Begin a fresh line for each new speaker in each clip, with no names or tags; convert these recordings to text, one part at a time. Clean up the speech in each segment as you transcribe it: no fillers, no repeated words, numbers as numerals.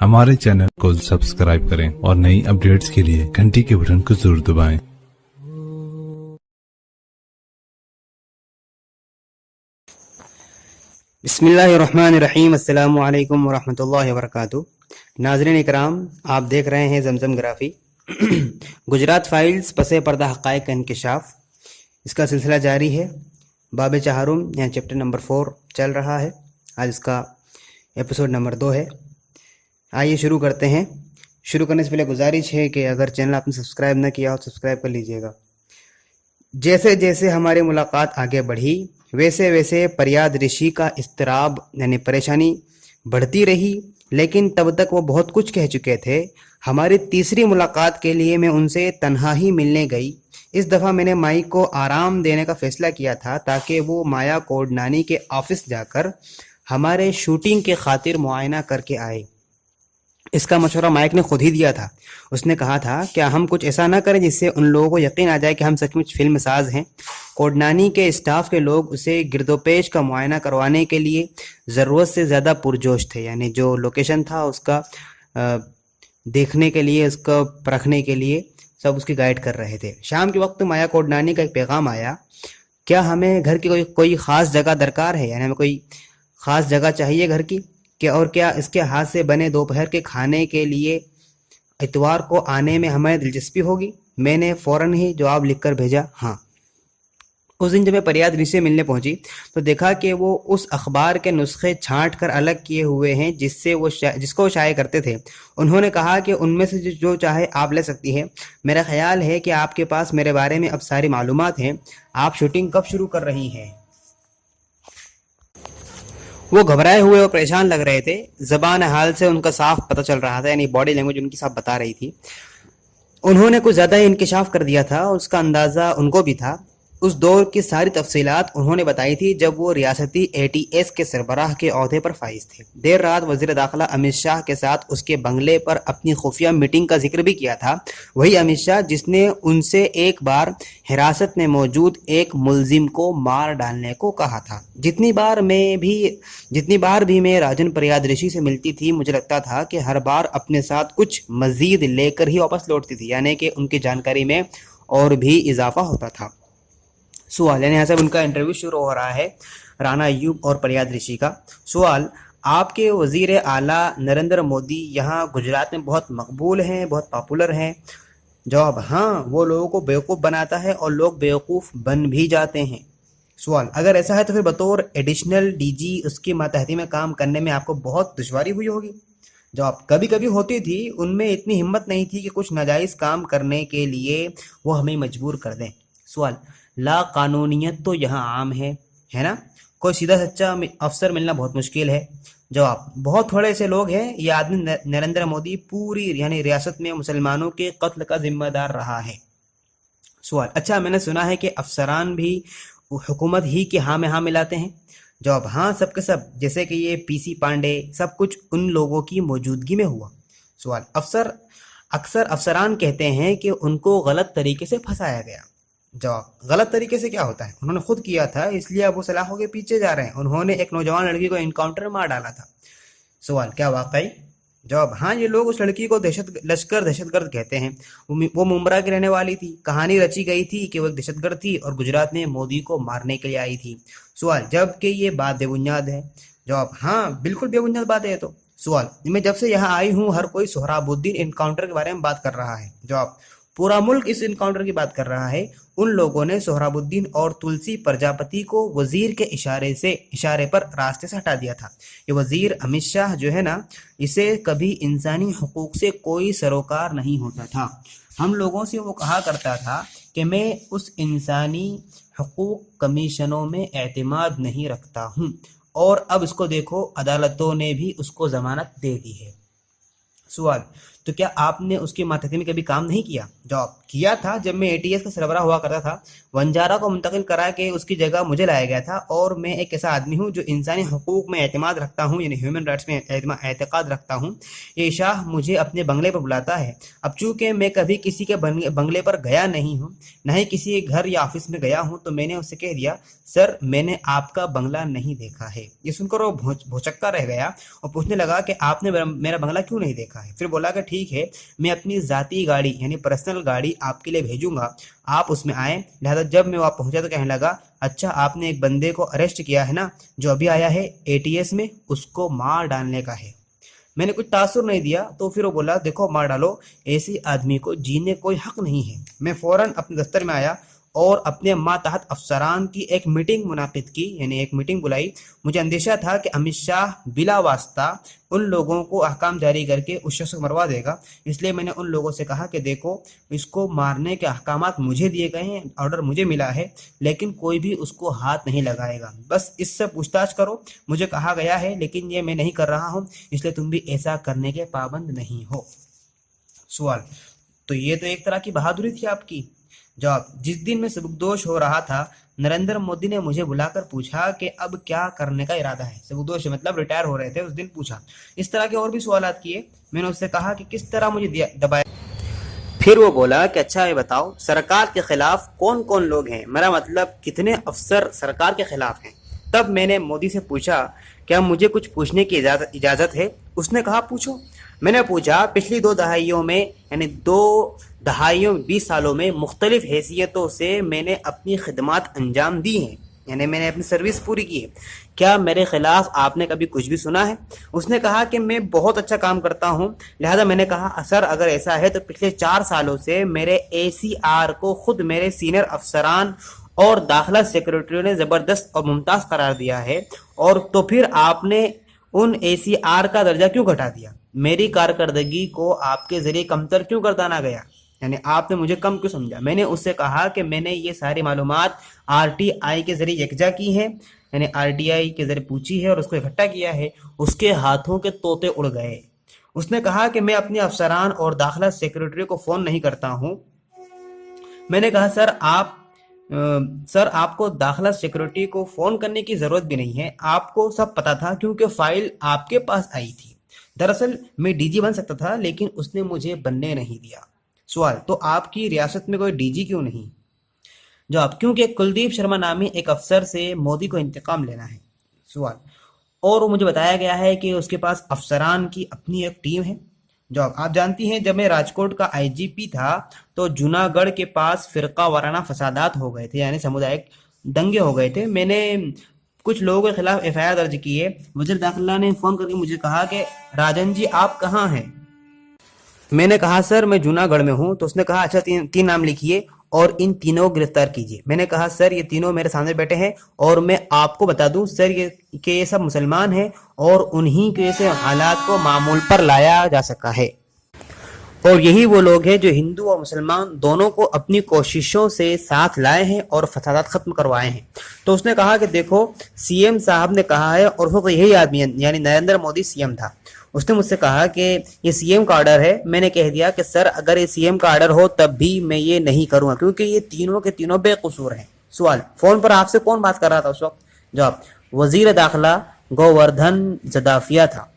हमारे चैनल को सब्सक्राइब करें और नई अपडेट्स के लिए घंटी के बटन को जरूर दबाएं।
बिस्मिल्लाहिर्रहमानिर्रहीम, अस्सलामु अलैकुम वरहमतुल्लाहि वबरकातुहू। नाज़रीन इकराम, आप देख रहे हैं जमजम ग्राफी। गुजरात फाइल्स पसे पर्दा हक़ाइक़ का इंकिशाफ, इसका सिलसिला जारी है। बाब चहारुम यहाँ चैप्टर नंबर 4 चल रहा है। आज इसका एपिसोड नंबर 2 है। आइए शुरू करते हैं। शुरू करने से पहले गुजारिश है कि अगर चैनल आपने सब्सक्राइब न किया हो तो सब्सक्राइब कर लीजिएगा। जैसे जैसे हमारी मुलाकात आगे बढ़ी वैसे वैसे फरियाद ऋषि का इस्तराब यानी परेशानी बढ़ती रही, लेकिन तब तक वो बहुत कुछ कह चुके थे। हमारी तीसरी मुलाकात के लिए मैं उनसे तन्हा ही मिलने गई। इस दफ़ा मैंने माई को आराम देने का फ़ैसला किया था ताकि वो माया कोडनानी के ऑफिस जाकर हमारे शूटिंग के खातिर मुआयना करके आए। इसका मशवरा माइक ने खुद ही दिया था। उसने कहा था क्या हम कुछ ऐसा ना करें जिससे उन लोगों को यकीन आ जाए कि हम सचमुच फिल्म साज हैं। कोडनानी के स्टाफ के लोग उसे गिरदोपेश का मुआयना करवाने के लिए ज़रूरत से ज़्यादा पुरजोश थे, यानी जो लोकेशन था उसका देखने के लिए, उसको परखने के लिए सब उसकी गाइड कर रहे थे। शाम के वक्त माया कोडनानी का एक पैगाम आया, क्या हमें घर की कोई ख़ास जगह दरकार है, यानी हमें कोई ख़ास जगह चाहिए घर की, और क्या इसके हाथ से बने दोपहर के खाने के लिए इतवार को आने में हमें दिलचस्पी होगी। मैंने फ़ौरन ही जवाब लिखकर भेजा, हाँ। उस दिन जब मैं फरियाद ऋषि से मिलने पहुंची तो देखा कि वो उस अखबार के नुस्खे छांट कर अलग किए हुए हैं जिसको वो शाये करते थे। उन्होंने कहा कि उनमें से जो चाहे आप ले सकती है। मेरा ख्याल है कि आपके पास मेरे बारे में अब सारी मालूमात हैं। आप शूटिंग कब शुरू कर रही हैं? वो घबराए हुए और परेशान लग रहे थे। ज़बान हाल से उनका साफ पता चल रहा था, यानी बॉडी लैंग्वेज उनकी साफ बता रही थी। उन्होंने कुछ ज़्यादा ही इंकिशाफ कर दिया था और उसका अंदाज़ा उनको भी था। उस दौर की सारी तफसीलात उन्होंने बताई थी जब वो रियासती ATS के सरबराह के ओहदे पर फाइज थे। देर रात वज़ीर दाखिला अमित शाह के साथ उसके बंगले पर अपनी खुफिया मीटिंग का जिक्र भी किया था। वही अमित शाह जिसने उनसे एक बार हिरासत में मौजूद एक मुलजिम को मार डालने को कहा था। जितनी बार भी मैं राजन फरियाद ऋषि से मिलती थी, मुझे लगता था कि हर बार अपने साथ कुछ मज़ीद लेकर ही वापस लौटती थी, यानी कि उनकी जानकारी में और भी इजाफा होता था। सवाल, यानी यहाँ से उनका इंटरव्यू शुरू हो रहा है राना अय्यूब और फरियाद ऋषि का। सवाल, आपके वज़ीर आला नरेंद्र मोदी यहाँ गुजरात में बहुत मकबूल हैं, बहुत पॉपुलर हैं? जवाब, हाँ, वो लोगों को बेवकूफ़ बनाता है और लोग बेवकूफ़ बन भी जाते हैं। सवाल, अगर ऐसा है तो फिर बतौर एडिशनल DG उसकी मातहती में काम करने में आपको बहुत दुश्वारी हुई होगी। जवाब, कभी कभी होती थी, उनमें इतनी हिम्मत नहीं थी कि कुछ नाजायज़ काम करने के लिए वो हमें मजबूर कर दें। सवाल, ला कानूनियत तो यहाँ आम है ना? कोई सीधा सच्चा अफसर मिलना बहुत मुश्किल है। जवाब, बहुत थोड़े से लोग हैं। ये आदमी नरेंद्र मोदी पूरी यानी रियासत में मुसलमानों के कत्ल का जिम्मेदार रहा है। सवाल, अच्छा, मैंने सुना है कि अफसरान भी हुकूमत ही के हाँ में हाँ मिलाते हैं। जवाब, हाँ, सब के सब, जैसे कि ये PC पांडे, सब कुछ उन लोगों की मौजूदगी में हुआ। सवाल, अक्सर अफसरान कहते हैं कि उनको गलत तरीके से फंसाया गया। जवाब, गलत तरीके से क्या होता है? उन्होंने खुद किया था, इसलिए अब वो सलाखों के पीछे जा रहे हैं। उन्होंने एक नौजवान लड़की को एनकाउंटर में मार डाला था। सवाल, क्या वाकई? जवाब, हाँ, ये लोग उस लड़की को दहशतगर्द कहते हैं। वो मुंब्रा की रहने वाली थी। कहानी रची गई थी कि वो एक दहशतगर्द थी और गुजरात में मोदी को मारने के लिए आई थी। सवाल, जबकि ये बात बेबुनियाद है। जवाब, हाँ, बिल्कुल बेबुनियाद बात है। तो सवाल, मैं जब से यहाँ आई हूँ हर कोई सोहराबुद्दीन एनकाउंटर के बारे में बात कर रहा है। जवाब, पूरा मुल्क इस एनकाउंटर की बात कर रहा है। उन लोगों ने सोहराबुद्दीन और तुलसी प्रजापति को वजीर के इशारे पर रास्ते से हटा दिया था। ये वजीर अमित शाह जो है ना, इसे कभी इंसानी हुकूक से कोई सरोकार नहीं होता था। हम लोगों से वो कहा करता था कि मैं उस इंसानी हुकूक कमीशनों में एतमाद नहीं रखता हूँ, और अब इसको देखो, अदालतों ने भी उसको जमानत दे दी है। सवाल, तो क्या आपने उसके मातहती में कभी काम नहीं किया? जवाब, किया था। जब मैं एटीएस का सरबराह हुआ करता था, वंजारा को मुंतकिल करा के उसकी जगह मुझे लाया गया था। और मैं एक ऐसा आदमी हूँ जो इंसानी हकूक में एतमाद रखता हूँ, यानी ह्यूमन राइट्स में एतकाद रखता हूँ। ये शाह मुझे अपने बंगले पर बुलाता है। अब चूंकि मैं कभी किसी के बंगले पर गया नहीं हूँ, न ही किसी घर या ऑफिस में गया हूँ, तो मैंने उससे कह दिया, सर मैंने आपका बंगला नहीं देखा है। ये सुनकर वो भौचक्का रह गया और पूछने लगा कि आपने मेरा बंगला क्यों नहीं देखा है। फिर बोला कि ठीक है, मैं अपनी ज़ाती गाड़ी यानी पर्सनल गाड़ी आपके लिए भेजूंगा, आप उसमें आए। लिहाजा जब मैं वहाँ पहुंचा तो कहने लगा, अच्छा आपने एक बंदे को अरेस्ट किया है ना, जो अभी आया है एटीएस में, उसको मार डालने का है। मैंने कुछ तासुर नहीं दिया। तो फिर वो बोला, देखो मार डालो, ऐसे आदमी को जीने कोई हक नहीं है। मैं फौरन अपने दफ्तर में आया और अपने मातहत अफसरान की एक मीटिंग मुनाकिद की, यानी एक मीटिंग बुलाई। मुझे अंदेशा था कि अमित शाह बिला वास्ता उन लोगों को अहकाम जारी करके उस शख्स को मरवा देगा। इसलिए मैंने उन लोगों से कहा कि देखो, इसको मारने के अहकामात मुझे दिए गए हैं, ऑर्डर मुझे मिला है, लेकिन कोई भी उसको हाथ नहीं लगाएगा। बस इससे पूछताछ करो, मुझे कहा गया है, लेकिन ये मैं नहीं कर रहा हूँ, इसलिए तुम भी ऐसा करने के पाबंद नहीं हो। सवाल, तो ये तो एक तरह की बहादुरी थी आपकी। जवाब, जिस दिन मैं सबकदोश हो रहा था, नरेंद्र मोदी ने मुझे बुलाकर पूछा कि अब क्या करने का इरादा है। सबकदोश मतलब रिटायर हो रहे थे, उस दिन पूछा। इस तरह के और भी सवाल किए। मैंने उससे कहा कि किस तरह मुझे दबाया। फिर वो बोला कि अच्छा ये बताओ, सरकार के खिलाफ कौन कौन लोग हैं, मेरा मतलब कितने अफसर सरकार के खिलाफ हैं। तब मैंने मोदी से पूछा, क्या मुझे कुछ पूछने की इजाज़त है? उसने कहा, पूछो। मैंने पूछा, पिछली 2 दहाइयों में, यानी 2 दहाइयों 20 सालों में मुख्तलिफ हैसियतों से मैंने अपनी खिदमत अंजाम दी हैं, यानी मैंने अपनी सर्विस पूरी की है। क्या मेरे खिलाफ आपने कभी कुछ भी सुना है? उसने कहा कि मैं बहुत अच्छा काम करता हूँ। लिहाजा मैंने कहा, सर अगर ऐसा है तो पिछले 4 सालों से मेरे ACR को खुद मेरे सीनियर अफसरान और दाखिला सेक्रेटरी ने ज़बरदस्त और मुमताज़ करार दिया है, और तो फिर आपने उन ACR का दर्जा क्यों घटा दिया? मेरी कारकर्दगी को आपके ज़रिए कमतर क्यों गर्दाना गया, यानी आपने मुझे कम क्यों समझा? मैंने उससे कहा कि मैंने ये सारी मालूमात RTI के ज़रिए यकजा की है, यानी RTI के ज़रिए पूछी है और उसको इकट्ठा किया है। उसके हाथों के तोते उड़ गए। उसने कहा कि मैं अपने अफसरान और दाखिला सेक्रेटरी को फ़ोन नहीं करता हूँ। मैंने कहा, सर आपको दाखिला सिक्योरिटी को फ़ोन करने की ज़रूरत भी नहीं है, आपको सब पता था क्योंकि फ़ाइल आपके पास आई थी। दरअसल मैं DG बन सकता था, लेकिन उसने मुझे बनने नहीं दिया। सवाल, तो आपकी रियासत में कोई DG क्यों नहीं? जवाब, क्योंकि कुलदीप शर्मा नामी एक अफसर से मोदी को इंतकाम लेना है। सवाल, और मुझे बताया गया है कि उसके पास अफसरान की अपनी एक टीम है। जवाब, आप जानती हैं जब मैं राजकोट का IGP था तो जूनागढ़ के पास फिरका वाराना फसादात हो गए थे, यानी सामुदायिक दंगे हो गए थे। मैंने कुछ लोगों के खिलाफ FIR दर्ज की है। वज़ीर दाखिला ने फ़ोन करके मुझे कहा कि राजन जी आप कहाँ हैं? मैंने कहा, सर मैं जूनागढ़ में हूँ। तो उसने कहा, अच्छा तीन नाम लिखिए और इन तीनों को गिरफ्तार कीजिए। मैंने कहा, सर ये तीनों मेरे सामने बैठे हैं और मैं आपको बता दूं सर ये सब मुसलमान हैं और उन्हीं के से हालात को मामूल पर लाया जा सका है, और यही वो लोग हैं जो हिंदू और मुसलमान दोनों को अपनी कोशिशों से साथ लाए हैं और फसादात खत्म करवाए हैं। तो उसने कहा कि देखो CM साहब ने कहा है, और वो यही आदमी यानी नरेंद्र मोदी CM था। उसने मुझसे कहा कि ये CM का ऑर्डर है। मैंने कह दिया कि सर अगर ये CM का ऑर्डर हो तब भी मैं ये नहीं करूँगा, क्योंकि ये तीनों के तीनों बेकसूर हैं। सवाल, फ़ोन पर आपसे कौन बात कर रहा था उस वक्त? जवाब, वज़ीर दाखिला गोवर्धन जदाफिया था।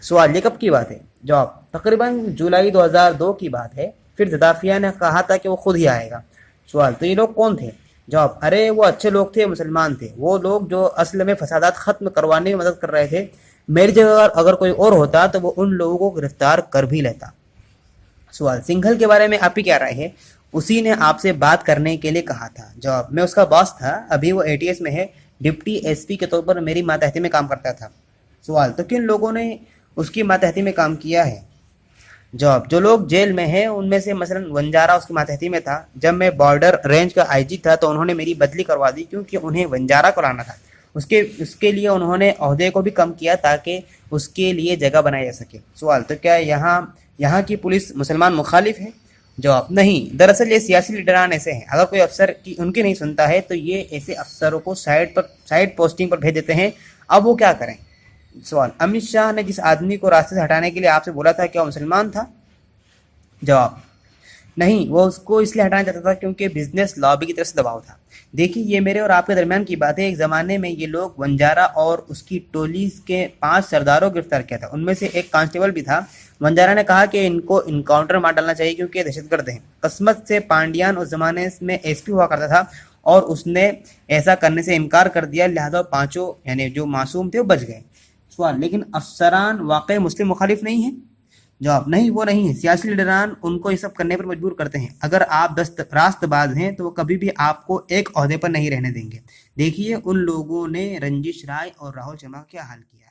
सवाल, ये कब की बात है? जवाब, तकरीबन जुलाई 2002 की बात है। फिर जदाफिया ने कहा था कि वो खुद ही आएगा। सवाल, तो ये लोग कौन थे? जवाब, अरे वो अच्छे लोग थे, मुसलमान थे, वो लोग जो असल में फसादात ख़त्म करवाने में मदद कर रहे थे। मेरी जगह अगर कोई और होता तो वो उन लोगों को गिरफ्तार कर भी लेता। सवाल, सिंघल के बारे में आप ही क्या राय है? उसी ने आपसे बात करने के लिए कहा था। जवाब, मैं उसका बॉस था, अभी वो ATS में है, डिप्टी SP के तौर पर मेरी मातहती में काम करता था। सवाल, तो किन लोगों ने उसकी मातहती में काम किया है? जवाब, जो लोग जेल में हैं उनमें से मसलन वंजारा उसकी मातहती में था। जब मैं बॉर्डर रेंज का IG था तो उन्होंने मेरी बदली करवा दी, क्योंकि उन्हें वंजारा को लाना था। उसके लिए उन्होंने ओहदे को भी कम किया ताकि उसके लिए जगह बनाई जा सके। सवाल, तो क्या यहाँ की पुलिस मुसलमान मुखालिफ है? जवाब, नहीं, दरअसल ये सियासी लीडरान ऐसे हैं, अगर कोई अफसर की उनकी नहीं सुनता है तो ये ऐसे अफसरों को साइड पोस्टिंग पर भेज देते हैं। अब वो क्या करें? سوال: امت شاہ نے جس آدمی کو راستے سے ہٹانے کے لیے آپ سے بولا تھا کیا وہ مسلمان تھا؟ جواب: نہیں، وہ اس کو اس لیے ہٹانا چاہتا تھا کیونکہ بزنس لابی کی طرف سے دباؤ تھا۔ دیکھیے، یہ میرے اور آپ کے درمیان کی بات ہے۔ ایک زمانے میں یہ لوگ ونجارا اور اس کی ٹولی کے 5 سرداروں کو گرفتار کیا تھا، ان میں سے ایک کانسٹیبل بھی تھا۔ ونجارا نے کہا کہ ان کو انکاؤنٹر مار ڈالنا چاہیے کیونکہ یہ دہشت گرد ہیں۔ قسمت سے پانڈیان اس زمانے میں ایس پی ہوا کرتا تھا اور اس نے ایسا کرنے سے انکار کر دیا، لہذا پانچوں یعنی جو معصوم تھے وہ بچ گئے۔ سوال: لیکن افسران واقعی مسلم مخالف نہیں ہیں؟ جواب: نہیں، وہ نہیں ہے۔ سیاسی لیڈران ان کو یہ سب کرنے پر مجبور کرتے ہیں۔ اگر آپ راست باز ہیں تو وہ کبھی بھی آپ کو ایک عہدے پر نہیں رہنے دیں گے۔ دیکھیے، ان لوگوں نے رنجش رائے اور راہل شرما کا کیا حال کیا ہے۔